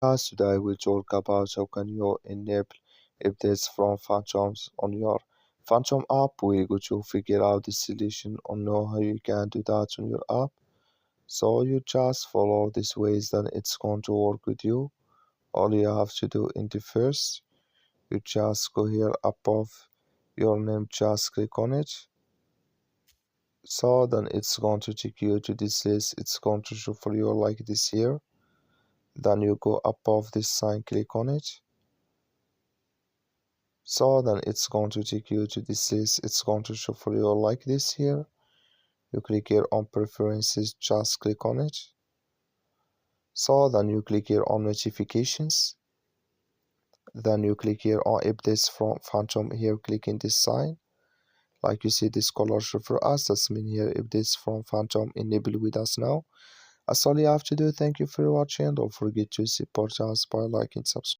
Today we'll talk about how can you enable updates from Phantoms on your Phantom app. We're going to figure out the solution on how you can do that on your app. So you just follow these ways, then it's going to work with you. All you have to do in the first, you just go here above your name, just click on it. So then it's going to take you to this list. It's going to show for you like this here. Then you go above this sign, click on it. So then it's going to take you to this list. It's going to show for you like this here. You click here on preferences, just click on it. So then you click here on notifications. Then you click here on updates from Phantom. Here clicking this sign, like you see this color show for us, that's mean here updates from Phantom enabled with us now. That's all you have to do. Thank you for watching. Don't forget to support us by liking, subscribe.